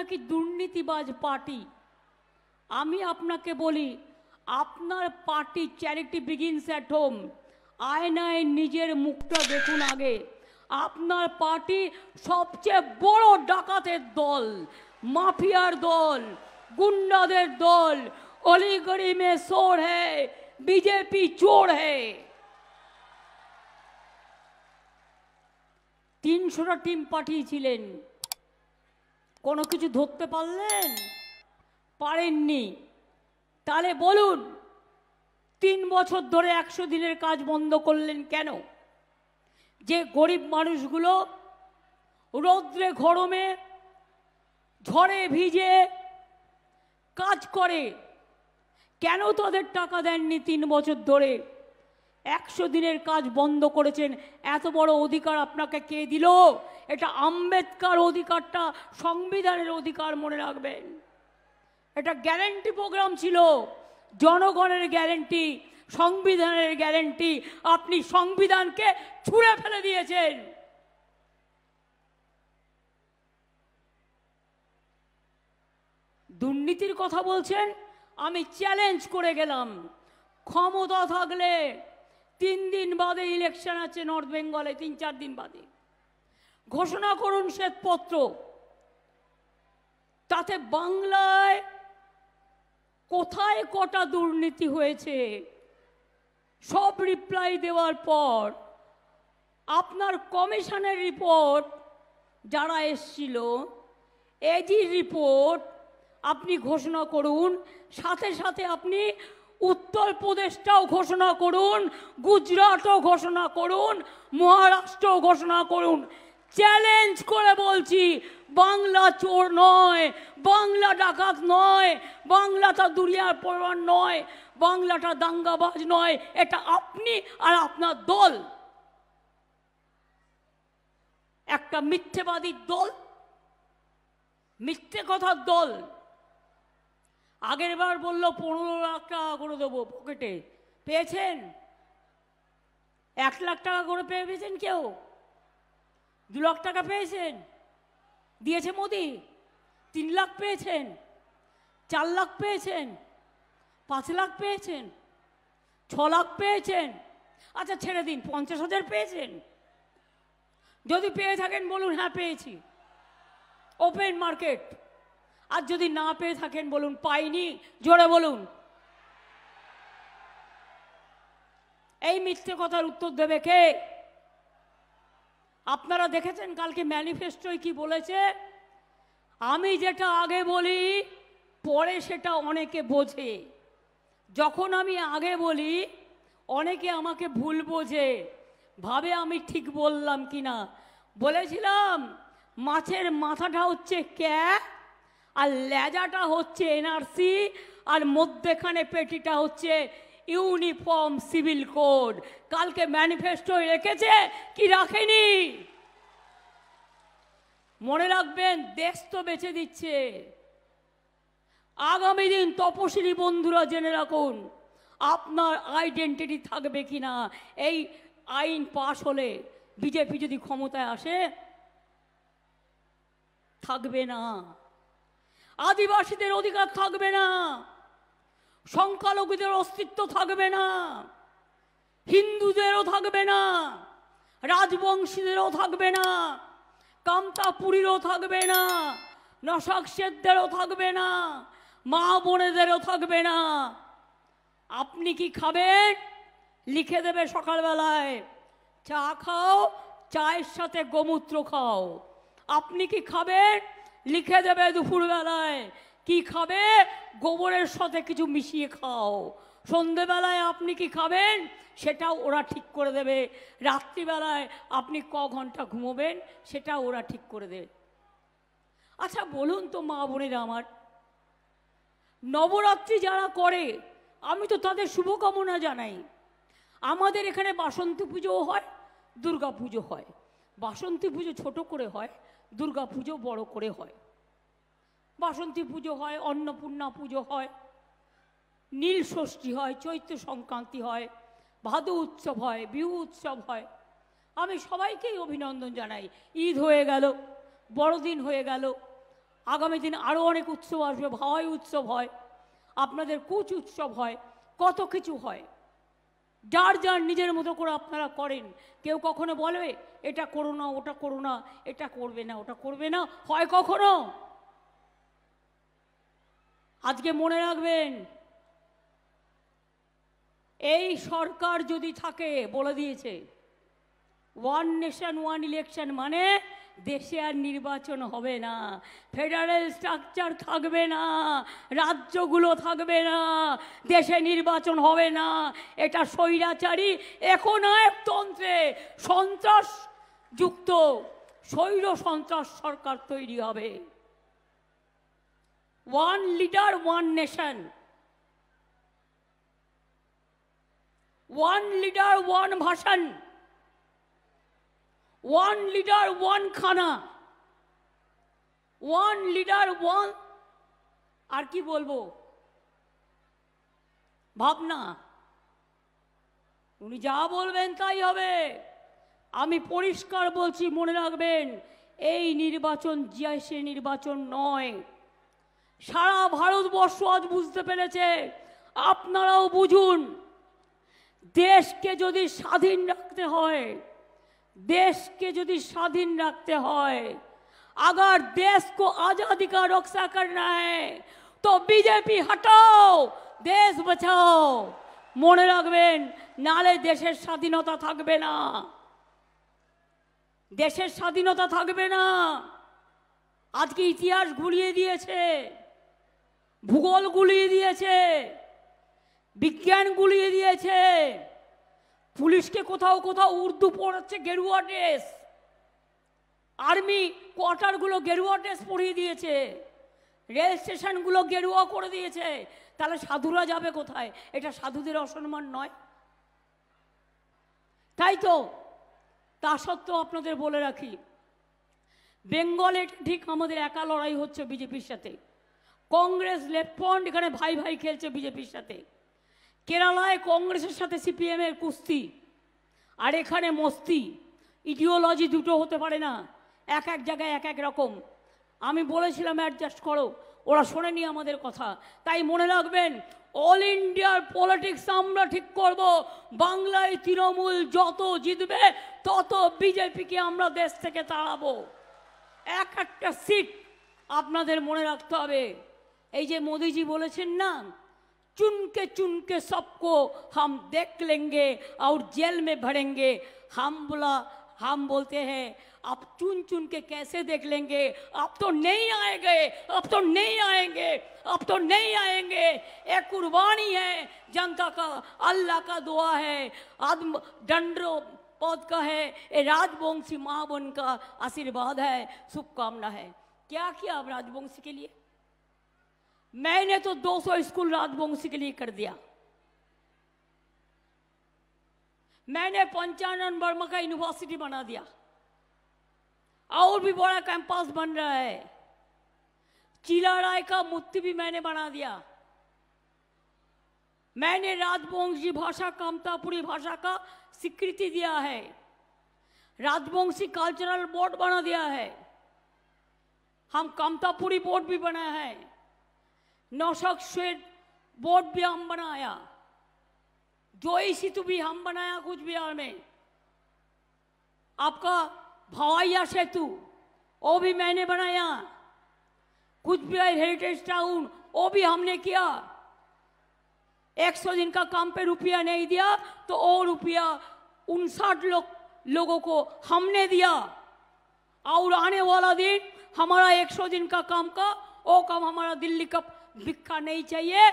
নাকি দুর্নীতিবাজ পার্টি। আমি আপনাকে বলি, আপনার party charity begins at home. আয়নায় নিজের মুখটা দেখুন আগে। আপনার পার্টি সবচেয়ে বড় ডাকাতের দল, মাফিয়ার দল, গুন্ডাদের দল। অলিগড়ি মে চোর হ্যায়, বিজেপি চোর হ্যায়। 300টা টিম পাঠিয়েছিলেন, কোনো কিছু ধরতে পারলেন? পারেননি। তাহলে বলুন, 3 বছর ধরে 100 দিনের কাজ বন্ধ করলেন কেন? যে গরিব মানুষগুলো রৌদ্রে গরমে ঝড়ে ভিজে কাজ করে, কেন তাদের টাকা দেননি 3 বছর ধরে? 100 দিনের কাজ বন্ধ করেছেন। এত বড় অধিকার আপনাকে কে দিল? এটা আম্বেদকর অধিকারটা সংবিধানের অধিকার, মনে রাখবেন। এটা গ্যারান্টি প্রোগ্রাম ছিল, জনগণের গ্যারান্টি, সংবিধানের গ্যারান্টি। আপনি সংবিধানকে ছুঁড়ে ফেলে দিয়েছেন। দুর্নীতির কথা বলছেন, আমি চ্যালেঞ্জ করে গেলাম, ক্ষমতা থাকলে 3 দিন বাদে ইলেকশন আছে নর্থ বেঙ্গলে, 3-4 দিন বাদে ঘোষণা করুন শ্বেতপত্র। তাতে বাংলায় কোথায় কটা দুর্নীতি হয়েছে সব রিপ্লাই দেওয়ার পর আপনার কমিশনের রিপোর্ট যারা এসছিল, এজি রিপোর্ট আপনি ঘোষণা করুন। সাথে সাথে আপনি উত্তরপ্রদেশটাও ঘোষণা করুন, গুজরাটও ঘোষণা করুন, মহারাষ্ট্রও ঘোষণা করুন। চ্যালেঞ্জ করে বলছি, বাংলা চোর নয়, বাংলা ডাকাত নয়, বাংলাটা দুনিয়ার পরোয়ার নয়, বাংলাটা দাঙ্গাবাজ নয়। এটা আপনি আর আপনার দল একটা মিথ্যেবাদীর দল, মিথ্যে কথার দল। আগের বার বললো 15 লাখ টাকা করে দেবো পকেটে, পেয়েছেন? 1 লাখ টাকা করে পেয়েছেন কেউ? 2 লাখ টাকা পেয়েছেন? দিয়েছে মোদি? 3 লাখ পেয়েছেন? 4 লাখ পেয়েছেন? 5 লাখ পেয়েছেন? 6 লাখ পেয়েছেন? আচ্ছা ছেড়ে দিন, 50,000 পেয়েছেন? যদি পেয়ে থাকেন বলুন হ্যাঁ পেয়েছি, ওপেন মার্কেট। আর যদি না পেয়ে থাকেন বলুন পাইনি, জোরে বলুন। এই মিথ্যে কথার উত্তর দেবে কে? আপনারা দেখেছেন কালকে ম্যানিফেস্টোয় কি বলেছে? আমি যেটা আগে বলি পরে সেটা অনেকে বোঝে। যখন আমি আগে বলি অনেকে আমাকে ভুল বোঝে, ভাবে আমি ঠিক বললাম কিনা। বলেছিলাম মাছের মাথাটা হচ্ছে ক্যাপ, আর লেজাটা হচ্ছে এনআরসি, আর মধ্যেখানে পেটিটা হচ্ছে ইউনিফর্ম সিভিল কোড। কালকে ম্যানিফেস্টোয় রেখেছে কি রাখেনি? মনে রাখবেন, দেশ তো বেঁচে দিচ্ছে। আগামী দিন তপশিলি বন্ধুরা জেনে রাখুন, আপনার আইডেন্টিটি থাকবে কিনা এই আইন পাশ হলে, বিজেপি যদি ক্ষমতায় আসে, থাকবে না। আদিবাসীদের অধিকার থাকবে না, সংখ্যালঘুদের অস্তিত্ব থাকবে না, হিন্দুদেরও থাকবে না, রাজবংশীদেরও থাকবে না, কামতাপুরীরও থাকবে না, নসাকশেরদেরও থাকবে না, মা বোনেদেরও থাকবে না। আপনি কি খাবেন? লিখে দেবে সকালবেলায়, চা খাও, চায়ের সাথে গোমূত্র খাও। আপনি কি খাবেন? লিখে দেবে দুপুরবেলায় কি খাবে, গোবরের সাথে কিছু মিশিয়ে খাও। সন্ধেবেলায় আপনি কি খাবেন সেটাও ওরা ঠিক করে দেবে। রাত্রিবেলায় আপনি ক ঘন্টা ঘুমোবেন সেটাও ওরা ঠিক করে দেবে। আচ্ছা বলুন তো মা বোনেরা আমার, নবরাত্রি যারা করে আমি তো তাদের শুভকামনা জানাই। আমাদের এখানে বাসন্তী পুজোও হয়, দুর্গা পুজো হয়। বাসন্তী পুজো ছোট করে হয়, দুর্গা পুজো বড় করে হয়। বাসন্তী পুজো হয়, অন্নপূর্ণা পুজো হয়, নীল ষষ্ঠী হয়, চৈত্র সংক্রান্তি হয়, ভাদু উৎসব হয়, বিহু উৎসব হয়। আমি সবাইকেই অভিনন্দন জানাই। ঈদ হয়ে গেল, বড়দিন হয়ে গেল, আগামী দিন আরও অনেক উৎসব আসবে, ভাওয়াই উৎসব হয়, আপনাদের কুচ উৎসব হয়, কত কিছু হয়। যার যার নিজের মতো করে আপনারা করেন। কেউ কখনো বলবে এটা করো না, ওটা করো না, এটা করবে না, ওটা করবে না, হয় কখনো? আজকে মনে রাখবেন, এই সরকার যদি থাকে, বলে দিয়েছে ওয়ান নেশন ওয়ান ইলেকশন, মানে দেশে আর নির্বাচন হবে না, ফেডারেল স্ট্রাকচার থাকবে না, রাজ্যগুলো থাকবে না, দেশে নির্বাচন হবে না। এটা স্বৈরাচারী একনায়কতন্ত্রে সন্ত্রাসযুক্ত স্বৈর সন্ত্রাস সরকার তৈরি হবে। One leader one nation, one leader one ভাষণ, ওয়ান লিডার ওয়ান খানা, ওয়ান লিডার ওয়ান, আর কি বলবো, ভাবনা। উনি যা বলবেন তাই হবে। আমি পরিষ্কার বলছি, মনে রাখবেন, এই নির্বাচন সে নির্বাচন নয়। সারা ভারতবর্ষ আজ বুঝতে পেরেছে, আপনারাও বুঝুন। দেশকে যদি স্বাধীন রাখতে হয়, देश के यदि स्वाधीन रखते हैं, अगर देश को आजादी का रक्षा करना है तो बीजेपी हटाओ, देश बचाओ। मने रखबेन, नाले देशेर स्वाधीनता थाकबे ना, देशेर स्वाधीनता थाकबे ना। आज के इतिहास गुलिये दिएछे, भूगोल गुलिये दिएछे, विज्ञान गुलिये दिएछे। पुलिस के कोथाओ कोथाओ उर्दू पढ़ाচ্ছে गेरुआ ड्रेस, आर्मी क्वार्टार गुलो गेरुआ ड्रेस पढ़िए दिएছে, रेल स्टेशन गुलो गेरुआ करे दिएছে। তাহলে সাধুরা যাবে কোথায়? এটা সাধুদের অসম্মান নয়? তাই তো। তা সত্ত্বেও আপনাদের বলে রাখি, বেঙ্গলে ঠিক আমাদের একা লড়াই হচ্ছে বিজেপির সাথে। কংগ্রেস লেফট ফ্রন্ট এখানে ভাই ভাই খেলছে বিজেপির সাথে। কেরালায় কংগ্রেসের সাথে সিপিএম এর কুস্তি, আর এখানে মস্তি। ইডিওলজি দুটো হতে পারে না, এক এক জায়গায় এক এক রকম। আমি বলেছিলাম অ্যাডজাস্ট করো, ওরা শোনেনি আমাদের কথা। তাই মনে রাখবেন, অল ইন্ডিয়ার পলিটিক্স আমরা ঠিক করব। বাংলায় তৃণমূল যত জিতবে তত বিজেপিকে আমরা দেশ থেকে তাড়াবো। এক একটা সিট আপনাদের মনে রাখতে হবে। এই যে মোদিজি বলেছেন না, चुन के सबको हम देख लेंगे और जेल में भरेंगे। हम बोलते हैं, आप चुन के कैसे देख लेंगे? आप तो नहीं आएंगे, अब तो नहीं आएंगे, अब तो नहीं आएंगे। एक कुर्बानी है जनता का, अल्लाह का दुआ है, आदम दंडो पद का है, ये राजवंशी माँ बन का आशीर्वाद है, शुभकामना है। क्या किया अब राजवंशी के लिए? मैंने तो 200 स्कूल राजवंशी के लिए कर दिया। मैंने 55 वर्मा का यूनिवर्सिटी बना दिया, और भी बड़ा कैंपस बन रहा है। चीला राय का मूर्ति भी मैंने बना दिया। मैंने राजवंशी भाषा, कामतापुरी भाषा का स्वीकृति दिया है। राजवंशी कल्चरल बोर्ड बना दिया है। हम कामतापुरी बोर्ड भी बनाया है। नौशक शेड बोर्ड भी हम बनाया। जोई सेतु भी हम बनाया कुछ बिहार में। आपका भवाइया सेतु वो भी मैंने बनाया। कुछ बिहार हेरिटेज टाउन वो भी हमने किया। 100 दिन का काम पे रुपया नहीं दिया तो वो रुपया 59 लोगों को हमने दिया। और आने वाला दिन हमारा 100 दिन का काम का वो काम हमारा दिल्ली का भिक्षा नहीं चाहिए।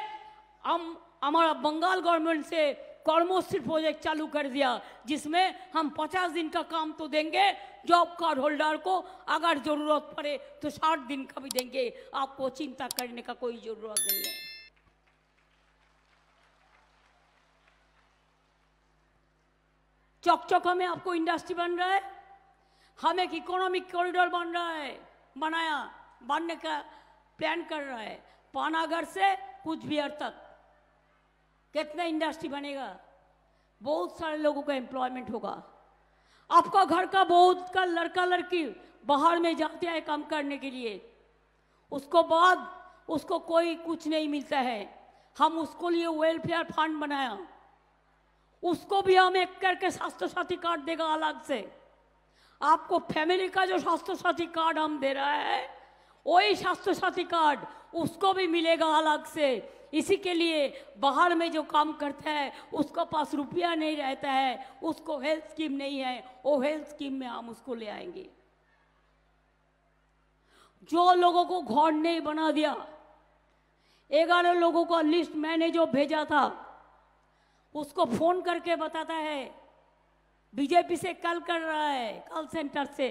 हम हमारा बंगाल गवर्नमेंट से कर्मश्री प्रोजेक्ट चालू कर दिया, जिसमें हम 50 दिन का काम तो देंगे जॉब कार्ड होल्डर को, अगर जरूरत पड़े तो 60 दिन का भी देंगे। आपको चिंता करने का कोई जरूरत नहीं है। चौक में आपको इंडस्ट्री बन रहा है, हम एक इकोनॉमिक कॉरिडोर बन रहा है, बनने का प्लान कर रहा है। पानागढ़ से कुछ बिहार तक कितना इंडस्ट्री बनेगा, बहुत सारे लोगों का एम्प्लॉयमेंट होगा। आपका घर का बहुत का लड़का लड़की बाहर में जाते हैं काम करने के लिए, उसको बाद उसको कोई कुछ नहीं मिलता है। हम उसको लिए वेलफेयर फंड बनाया, उसको भी हम एक करके स्वास्थ्य साथी कार्ड देगा अलग से। आपको फैमिली का जो स्वास्थ्य साथी कार्ड हम दे रहा है वही स्वास्थ्य साथी कार्ड उसको भी मिलेगा अलग से। इसी के लिए बाहर में जो काम करता है उसको पास रुपया नहीं रहता है, उसको हेल्थ स्कीम नहीं है, वो हेल्थ स्कीम में हम उसको ले आएंगे। जो लोगों को घर नहीं बना दिया, 11 लोगों का लिस्ट मैंने जो भेजा था उसको फोन करके बताता है बीजेपी से कल कर रहा है, कॉल सेंटर से,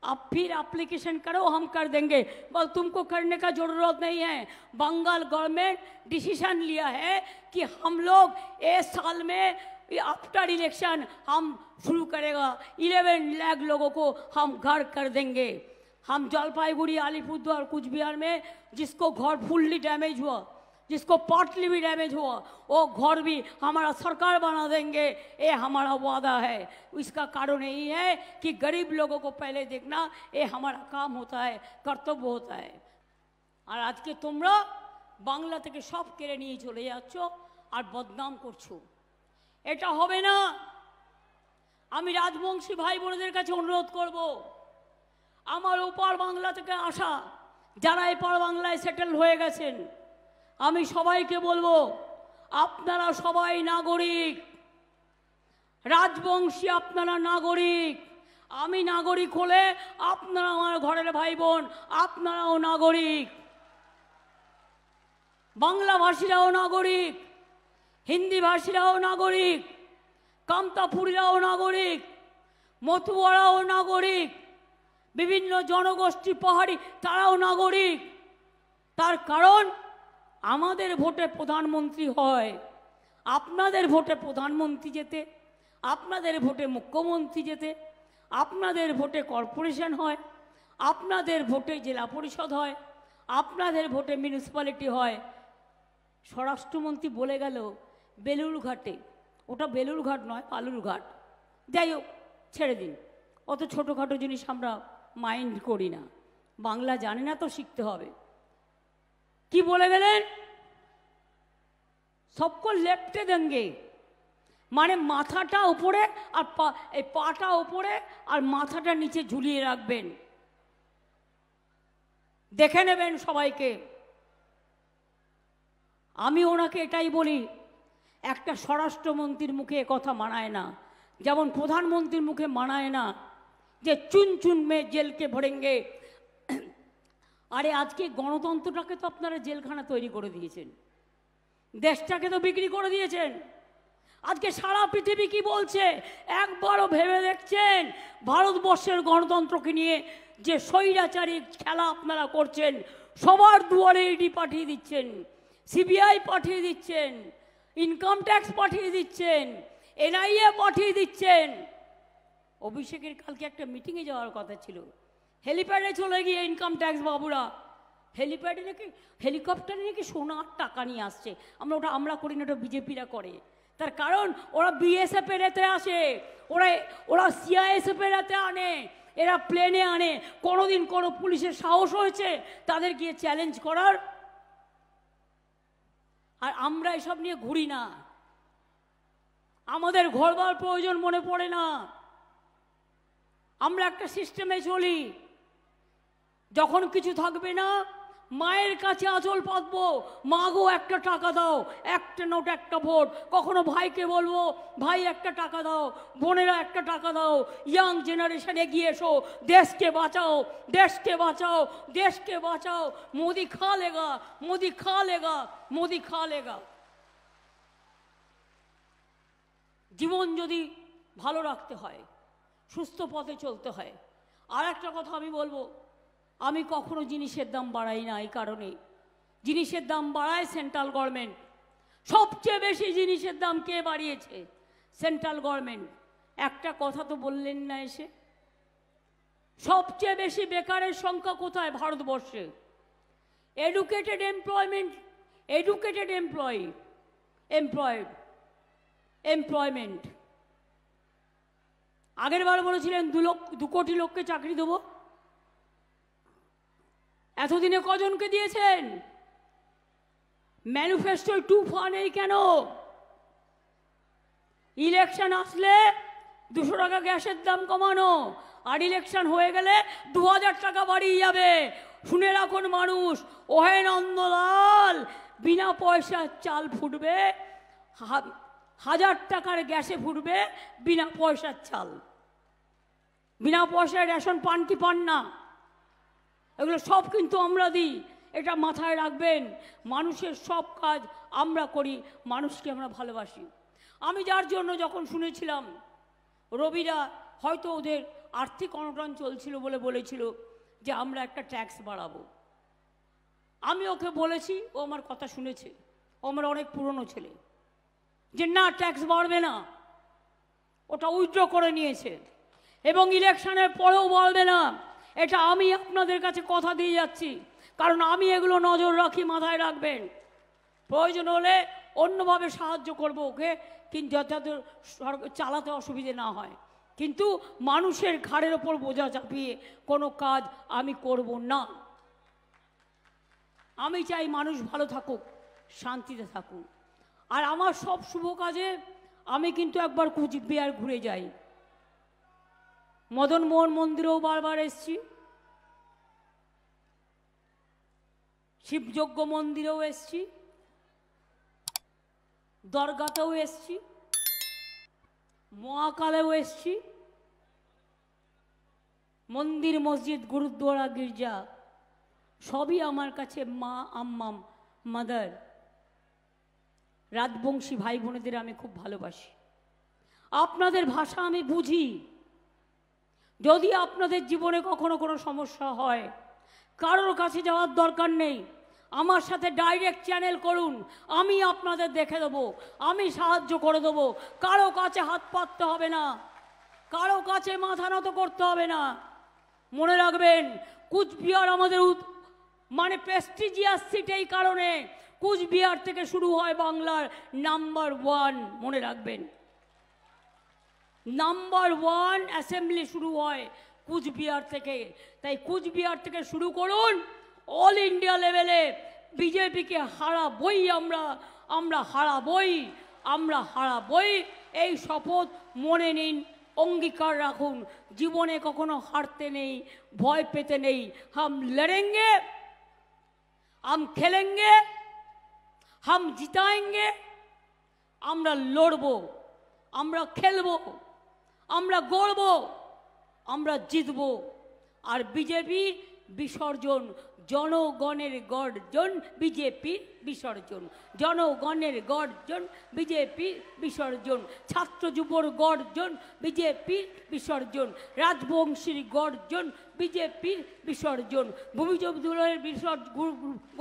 आप फिर एप्लीकेशन करो हम कर देंगे। बोल तुमको करने का जरूरत नहीं है। बंगाल गवर्नमेंट डिसीजन लिया है कि हम लोग इस साल में आफ्टर इलेक्शन हम शुरू करेगा, 11 लाख लोगों को हम घर कर देंगे। हम जलपाईगुड़ी, अलीपुरद्वार, कुछ बिहार में जिसको घर फुल्ली डैमेज हुआ, जिसको पार्टली भी डैमेज हुआ, वो घर भी हमारा सरकार बना देंगे, ये हमारा वादा है। इसका कारण यही है कि गरीब लोगों को पहले देखना, ये हमारा काम होता है, कर्तव्य होता है। और आज के তোমরা বাংলা থেকে সব কেড়ে নিয়ে চলে যাচ্ছ আর বদনাম করছো, এটা হবে না। আমি রাজবংশী ভাই বোনদের কাছে অনুরোধ করব, আমার ওপার বাংলা থেকে আসা যারা এপার বাংলায় সেটেল হয়ে গেছেন, আমি সবাইকে বলবো আপনারা সবাই নাগরিক, রাজবংশী আপনারা নাগরিক। আমি নাগরিক হলে আপনারা আমার ঘরের ভাই বোন, আপনারাও নাগরিক। বাংলা ভাষীরাও নাগরিক, হিন্দি ভাষীরাও নাগরিক, কামতাপুরীরাও নাগরিক, মতুয়ারাও নাগরিক, বিভিন্ন জনগোষ্ঠী পাহাড়ি তারাও নাগরিক। তার কারণ আমাদের ভোটে প্রধানমন্ত্রী হয়, আপনাদের ভোটে প্রধানমন্ত্রী যেতে, আপনাদের ভোটে মুখ্যমন্ত্রী যেতে, আপনাদের ভোটে কর্পোরেশন হয়, আপনাদের ভোটে জেলা পরিষদ হয়, আপনাদের ভোটে মিউনিসিপ্যালিটি হয়। স্বরাষ্ট্রমন্ত্রী বলে গেল বেলুড়ঘাটে, ওটা বেলুড়ঘাট নয় বালুরঘাট, যাই হোক ছেড়ে দিন, অত ছোটোখাটো জিনিস আমরা মাইন্ড করি না। বাংলা জানি না তো শিখতে হবে। কি বলে গেলেন? সবকো লেপটে দেঙ্গে, মানে মাথাটা উপরে আর পাটা উপরে আর মাথাটা নিচে ঝুলিয়ে রাখবেন, দেখে নেবেন সবাইকে। আমি ওনাকে এটাই বলি, একটা স্বরাষ্ট্রমন্ত্রীর মুখে কথা মানায় না, যেমন প্রধানমন্ত্রীর মুখে মানায় না যে চুন চুন মে জেলকে ভরেঙ্গে। আরে আজকে গণতন্ত্রটাকে তো আপনারা জেলখানা তৈরি করে দিয়েছেন, দেশটাকে তো বিক্রি করে দিয়েছেন। আজকে সারা পৃথিবী কি বলছে একবারও ভেবে দেখছেন? ভারতবর্ষের গণতন্ত্রকে নিয়ে যে স্বৈরাচারী খেলা আপনারা করছেন, সবার দুয়ারে ইডি পাঠিয়ে দিচ্ছেন, সিবিআই পাঠিয়ে দিচ্ছেন, ইনকাম ট্যাক্স পাঠিয়ে দিচ্ছেন, এনআইএ পাঠিয়ে দিচ্ছেন। অভিষেকের কালকে একটা মিটিংয়ে যাওয়ার কথা ছিল, হেলিপ্যাডে চলে গিয়ে ইনকাম ট্যাক্স বাবুরা হেলিপ্যাডে নাকি হেলিকপ্টারে নাকি সোনার টাকা নিয়ে আসছে। আমরা করি না, ওটা বিজেপিরা করে। তার কারণ ওরা বিএসএফ এর এতে আসে, ওরা সিআইএসএফ এর এতে আনে, এরা প্লেনে আনে। কোনোদিন কোনো পুলিশের সাহস হয়েছে তাদের গিয়ে চ্যালেঞ্জ করার? আর আমরা এসব নিয়ে ঘুরি না, আমাদের ঘরবার প্রয়োজন মনে পড়ে না। আমরা একটা সিস্টেমে চলি, যখন কিছু থাকবে না মায়ের কাছে আঁচল পাতবো, মা গো একটা টাকা দাও, একটা নোট একটা ভোট। কখনো ভাইকে বলবো ভাই একটা টাকা দাও, বোনেরা একটা টাকা দাও। ইয়াং জেনারেশন এগিয়ে এসো, দেশকে বাঁচাও, দেশকে বাঁচাও, দেশকে বাঁচাও। মোদি খা লেগা, মোদি খা লেগা, মোদি খা লেগা। জীবন যদি ভালো রাখতে হয়, সুস্থ পথে চলতে হয়। আর একটা কথা আমি বলবো, আমি কখনো জিনিসের দাম বাড়াই না। এই কারণে জিনিসের দাম বাড়ায় সেন্ট্রাল গভর্নমেন্ট। সবচেয়ে বেশি জিনিসের দাম কে বাড়িয়েছে? Central government. একটা কথা তো বললেন না এসে। সবচেয়ে বেশি বেকারের সংখ্যা কোথায়? ভারতবর্ষে। Educated employment, educated employment. আগের বার বলেছিলেন 2 কোটি লোককে চাকরি দেবো, এতদিনে কজনকে দিয়েছেন? ম্যানিফেস্টোয় টুফা নেই কেন? ইলেকশন আসলে 200 টাকা গ্যাসের দাম কমানো, আর ইলেকশন হয়ে গেলে 2000 টাকা বাড়িয়ে যাবে। শুনে রাখুন মানুষ, ওহে নন্দলাল, বিনা পয়সার চাল ফুটবে, 1000 টাকার গ্যাসে ফুটবে বিনা পয়সার চাল। বিনা পয়সায় রেশন পান কি পান না? এগুলো সব কিন্তু আমরা দিই, এটা মাথায় রাখবেন। মানুষের সব কাজ আমরা করি, মানুষকে আমরা ভালোবাসি। আমি যার জন্য যখন শুনেছিলাম রবিরা হয়তো ওদের আর্থিক অনটন চলছিল বলে বলেছিল যে আমরা একটা ট্যাক্স বাড়াবো, আমি ওকে বলেছি, ও আমার কথা শুনেছে, ও আমার অনেক পুরনো ছেলে, যে না ট্যাক্স বাড়বে না, ওটা উইথড্র করে নিয়েছে এবং ইলেকশনের পরেও বাড়বে না। এটা আমি আপনাদের কাছে কথা দিয়ে যাচ্ছি, কারণ আমি এগুলো নজর রাখি, মাথায় রাখবেন। প্রয়োজন হলে অন্যভাবে সাহায্য করব ওকে, কিন্তু যাতে চালাতে অসুবিধে না হয়। কিন্তু মানুষের ঘাড়ের ওপর বোঝা চাপিয়ে কোনো কাজ আমি করব না। আমি চাই মানুষ ভালো থাকুক, শান্তিতে থাকুক। আর আমার সব শুভ কাজে আমি কিন্তু একবার কুচবিহার ঘুরে যাই। মদন মোহন মন্দিরেও বারবার এসছি, শিবযজ্ঞ মন্দিরেও এসছি, দরগাতেও এসছি, মহাকালেও এসছি, মন্দির মসজিদ গুরুদ্বারা গির্জা সবই আমার কাছে মা, আম্মা, মাদার। রাজবংশী ভাই বোনেদের আমি খুব ভালোবাসি, আপনাদের ভাষা আমি বুঝি। যদি আপনাদের জীবনে কখনো কোনো সমস্যা হয়, কারোর কাছে যাওয়ার দরকার নেই, আমার সাথে ডাইরেক্ট চ্যানেল করুন, আমি আপনাদের দেখে দেবো, আমি সাহায্য করে দেবো। কারো কাছে হাত পাততে হবে না, কারো কাছে মাথা নত করতে হবে না। মনে রাখবেন, কুচবিহার আমাদের মানে প্রেস্টিজিয়াস সিট, এই কারণে কুচবিহার থেকে শুরু হয় বাংলার নাম্বার 1। মনে রাখবেন, নাম্বার 1 অ্যাসেম্বলি শুরু হয় কুচবিহার থেকে। তাই কুচবিহার থেকে শুরু করুন, অল ইন্ডিয়া লেভেলে বিজেপিকে হারাবই আমরা, আমরা হারাবই, আমরা হারাবই। এই শপথ মনে নিন, অঙ্গীকার রাখুন। জীবনে কখনো হারতে নেই, ভয় পেতে নেই। হাম লড়েঙ্গে, হাম খেলেঙ্গে, হাম জিতাएंगे। আমরা লড়বো, আমরা খেলবো, আমরা গড়বো, আমরা জিতবো। আর বিজেপির বিসর্জন, জনগণের গর্জন বিজেপির বিসর্জন, জনগণের গর্জন বিজেপির বিসর্জন, ছাত্র যুবর গর্জন বিজেপির বিসর্জন, রাজবংশীর গর্জন বিজেপির বিসর্জন, ভূমিজবদুলের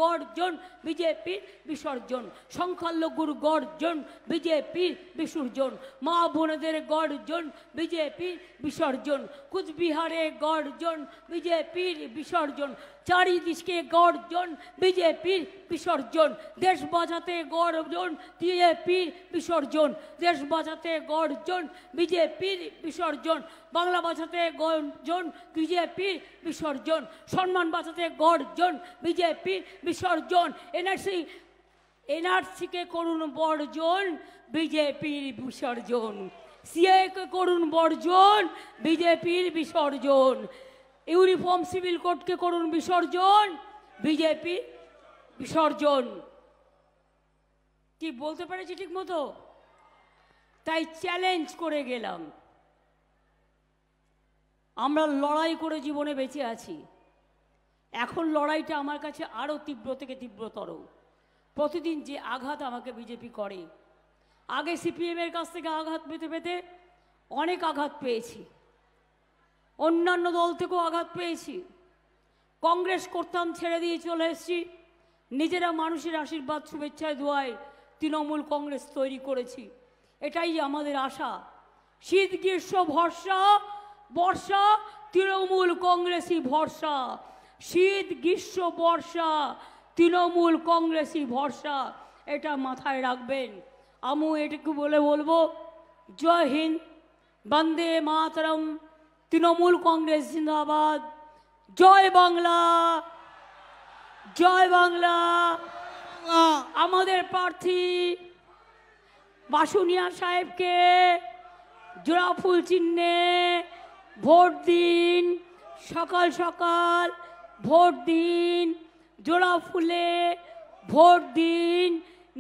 গর্জন বিজেপির বিসর্জন, সংখ্যালঘুর গর্জন বিজেপির বিসর্জন, মা বোনেদের গর্জন বিজেপির বিসর্জন, কুচবিহারে গর্জন বিজেপির বিসর্জন, চারিদিকে গর্জন বিজেপির বিসর্জন, দেশ বাঁচাতে গর্জন বিজেপির বিসর্জন, দেশ বাঁচাতে গর্জন বিজেপির বিসর্জন, বাংলা বাঁচাতে গর্জন বিজেপির বিসর্জন, সম্মান বাঁচাতে গর্জন বিজেপির বিসর্জন, এনআরসিকে করুন বর্জন বিজেপির বিসর্জন, সিএকে করুন বর্জন বিজেপির বিসর্জন, ইউনিফর্ম সিভিল কোডকে করুন বিসর্জন বিজেপির বিসর্জন। কি বলতে পেরেছি ঠিক মতো? তাই চ্যালেঞ্জ করে গেলাম। আমরা লড়াই করে জীবনে বেঁচে আছি, এখন লড়াইটা আমার কাছে আরও তীব্র থেকে তীব্রতর। প্রতিদিন যে আঘাত আমাকে বিজেপি করে, আগে সিপিএমের কাছ থেকে আঘাত পেতে পেতে অনেক আঘাত পেয়েছি, অন্যান্য দল থেকেও আঘাত পেয়েছি, কংগ্রেস করতাম ছেড়ে দিয়ে চলে এসেছি, নিজেরা মানুষের আশীর্বাদ শুভেচ্ছায় দোয়ায় তৃণমূল কংগ্রেস তৈরি করেছি। এটাই আমাদের আশা। শীত গ্রীষ্ম ভরসা, বর্ষা তৃণমূল কংগ্রেসই ভরসা, শীত গ্রীষ্ম বর্ষা তৃণমূল কংগ্রেসই ভরসা, এটা মাথায় রাখবেন। আমি এটুকু বলে বলবো, জয় হিন্দ, বন্দে মাতরম, তৃণমূল কংগ্রেস জিন্দাবাদ, জয় বাংলা, জয় বাংলা। আমাদের প্রার্থী বাসুনিয়া সাহেবকে জোড়া ফুল চিহ্নে ভোট দিন। সকাল সকাল ভোট দিন, জোড়া ফুলে ভোট দিন।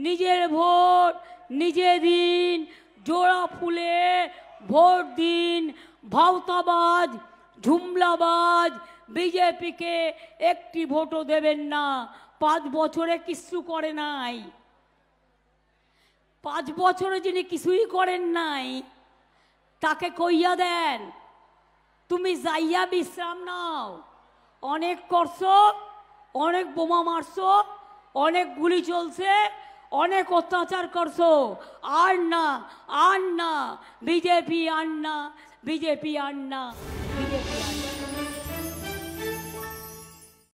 নিজের ভোট নিজে দিন, জোড়া ফুলে ভোট দিন। ভাওতাবাজ ঝুমলাবাজ বিজেপিকে একটি ভোটও দেবেন না। 5 বছরে কিছু করে নাই, 5 বছরে যিনি কিছুই করেন নাই তাকে কইয়া দেন তুমি যাইয়া বিশ্রাম নাও। অনেক করছো, অনেক বোমা মারছো, অনেক গুলি চলছে, অনেক অত্যাচার করছো। আর না, আর না, বিজেপি আর না, বিজেপি আর না, বিজেপি আর না।